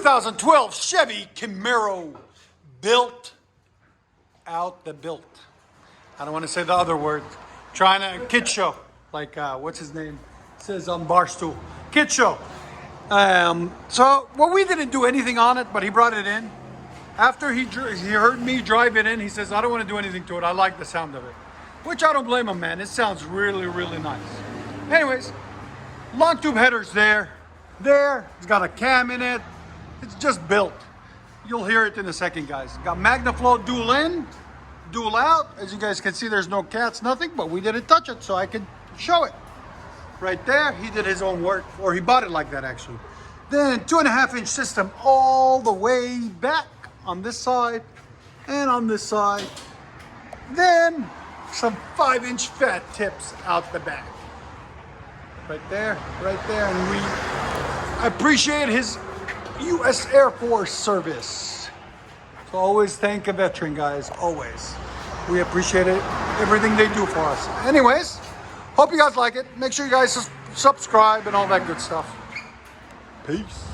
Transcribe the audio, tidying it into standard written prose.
2012 Chevy Camaro, built out the built. I don't want to say the other word. Trying to kid show, like what's his name says on Barstool, kid show. So well, we didn't do anything on it, but he brought it in. After he heard me drive it in, he says, I don't want to do anything to it. I like the sound of it, which I don't blame him, man. It sounds really, really nice. Anyways, long tube headers there. It's got a cam in it. It's just built. You'll hear it in a second, guys. Got MagnaFlow dual in, dual out. As you guys can see, there's no cats, nothing, but we didn't touch it, so I could show it. Right there, he did his own work, or he bought it like that, actually. Then 2.5-inch system all the way back on this side and on this side. Then some 5-inch fat tips out the back. Right there, and we appreciate his U.S. Air Force service. So always thank a veteran, guys, always. We appreciate it, everything they do for us. Anyways, hope you guys like it. Make sure you guys subscribe and all that good stuff. Peace.